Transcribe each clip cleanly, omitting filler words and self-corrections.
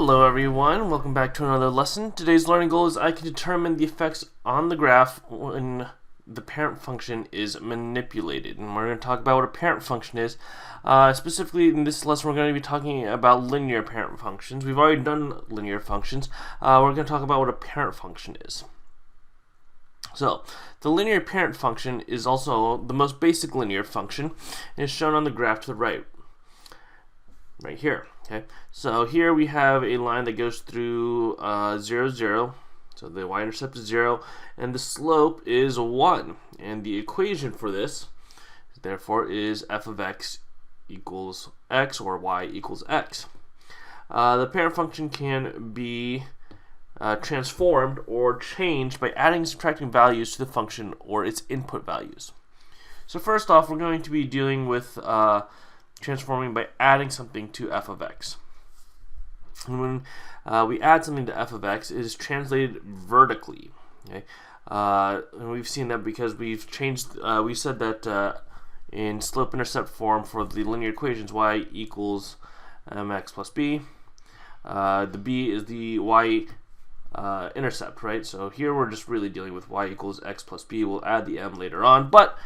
Hello everyone, welcome back to another lesson. Today's learning goal is I can determine the effects on the graph when the parent function is manipulated. And we're going to talk about what a parent function is. Specifically in this lesson we're going to be talking about linear parent functions. We've already done linear functions. We're going to talk about what a parent function is. So, the linear parent function is also the most basic linear function and is shown on the graph to the right here. Okay, so here we have a line that goes through 0, 0, so the y-intercept is 0, and the slope is 1, and the equation for this, therefore, is f of x equals x, or y equals x. The parent function can be transformed or changed by adding and subtracting values to the function or its input values. So first off, we're going to be dealing with transforming by adding something to f of x. And when we add something to f of x, it is translated vertically. Okay, and we've seen that because we've changed. We said that in slope-intercept form for the linear equations, y equals mx plus b. The b is the y intercept, right? So here we're just really dealing with y equals x plus b. We'll add the m later on, but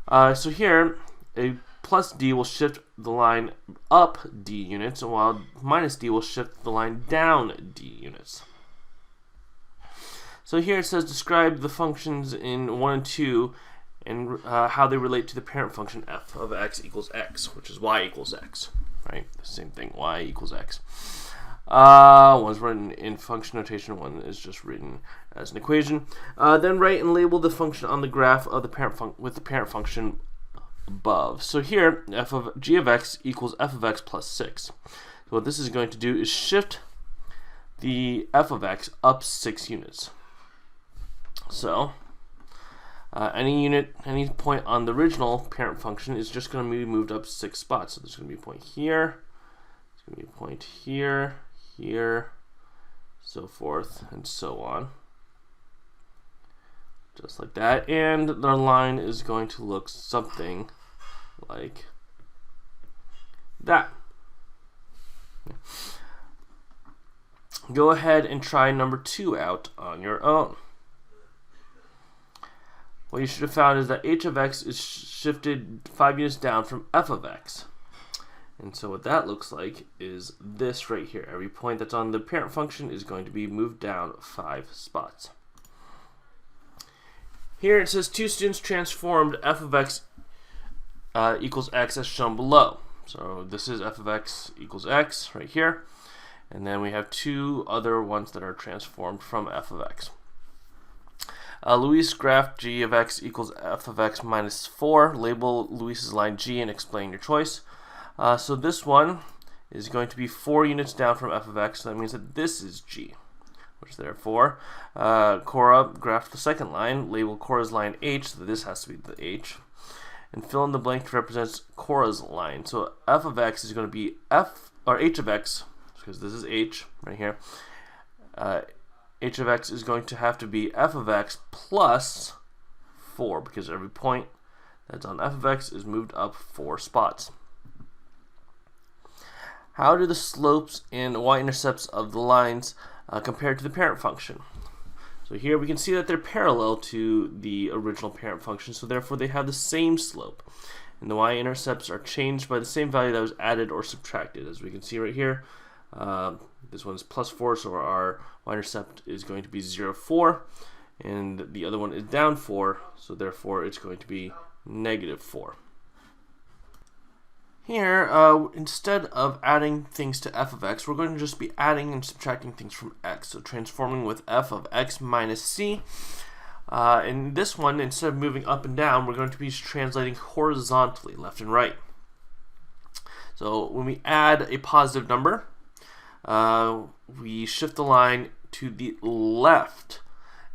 so here a plus d will shift the line up d units, while minus d will shift the line down d units. So here it says describe the functions in 1 and 2 and how they relate to the parent function f of x equals x, which is y equals x, right? The same thing, y equals x. One's written in function notation, one is just written as an equation. Then write and label the function on the graph of the parent with the parent function above. So here, f of g of x equals f of x plus 6. So what this is going to do is shift the f of x up 6 units. So any point on the original parent function is just going to be moved up 6 spots. So there's going to be a point here, there's going to be a point here, here, so forth and so on. Just like that, and the line is going to look something like that. Go ahead and try number 2 out on your own. What you should have found is that h of x is shifted 5 units down from f of x. And so what that looks like is this right here. Every point that's on the parent function is going to be moved down 5 spots. Here it says 2 students transformed f of x equals x as shown below. So this is f of x equals x right here. And then we have 2 other ones that are transformed from f of x. Luis graphed g of x equals f of x minus 4. Label Luis's line g and explain your choice. So this one is going to be 4 units down from f of x. So that means that this is g. Which therefore, Cora graphed the second line, label Cora's line h, so this has to be the h, and fill in the blank to represent Cora's line. So f of x is going to be h of x, because this is h right here. H of x is going to have to be f of x plus 4, because every point that's on f of x is moved up 4 spots. How do the slopes and y-intercepts of the lines compared to the parent function? So here we can see that they're parallel to the original parent function, so therefore they have the same slope. And the y-intercepts are changed by the same value that was added or subtracted. As we can see right here, this one is plus 4, so our y-intercept is going to be 0, 4. And the other one is down 4, so therefore it's going to be negative 4. Here, instead of adding things to f of x, we're going to just be adding and subtracting things from x. So transforming with f of x minus c. In this one, instead of moving up and down, we're going to be translating horizontally, left and right. So when we add a positive number, we shift the line to the left.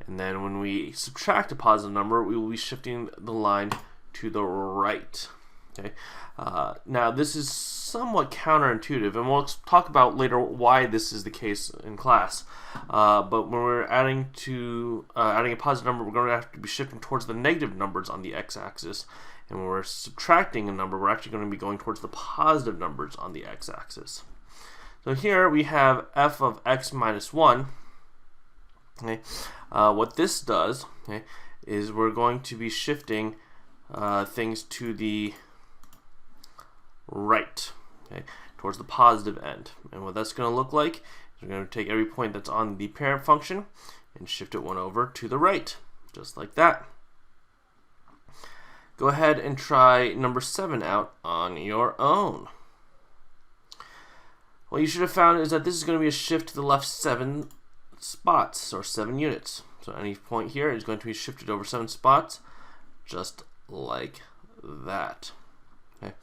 And then when we subtract a positive number, we will be shifting the line to the right. Okay. Now this is somewhat counterintuitive, and we'll talk about later why this is the case in class. But when we're adding a positive number, we're going to have to be shifting towards the negative numbers on the x-axis, and when we're subtracting a number, we're actually going to be going towards the positive numbers on the x-axis. So here we have f of x minus 1. Okay. What this does, okay, is we're going to be shifting things to the right, okay, towards the positive end. And what that's going to look like is we're going to take every point that's on the parent function and shift it one over to the right, just like that. Go ahead and try number 7 out on your own. What you should have found is that this is going to be a shift to the left 7 spots, or 7 units. So any point here is going to be shifted over 7 spots, just like that. Okay.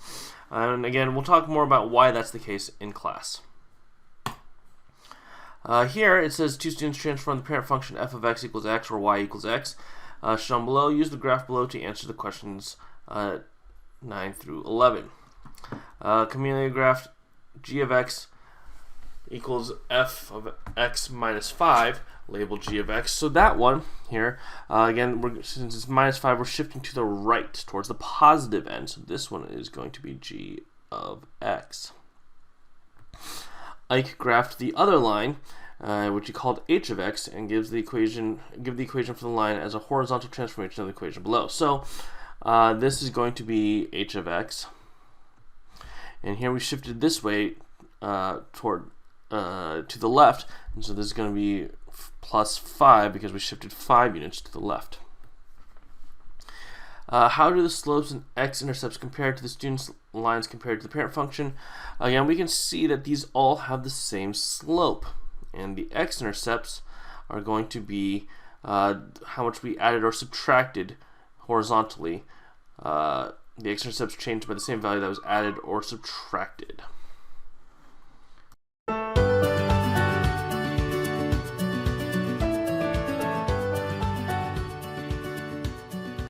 And again, we'll talk more about why that's the case in class. Here it says two students transform the parent function f of x equals x or y equals x. Shown below, use the graph below to answer the questions 9 through 11. Chameleon graph g of x equals f of x minus 5, labeled g of x. So that one here, again, since it's minus 5, we're shifting to the right towards the positive end. So this one is going to be g of x. Ike graphed the other line, which he called h of x, and give the equation for the line as a horizontal transformation of the equation below. So this is going to be h of x, and here we shifted this way toward to the left, and so this is going to be plus 5 because we shifted 5 units to the left. How do the slopes and x-intercepts compare to the student's lines compared to the parent function? Again, we can see that these all have the same slope, and the x-intercepts are going to be how much we added or subtracted horizontally. The x-intercepts changed by the same value that was added or subtracted.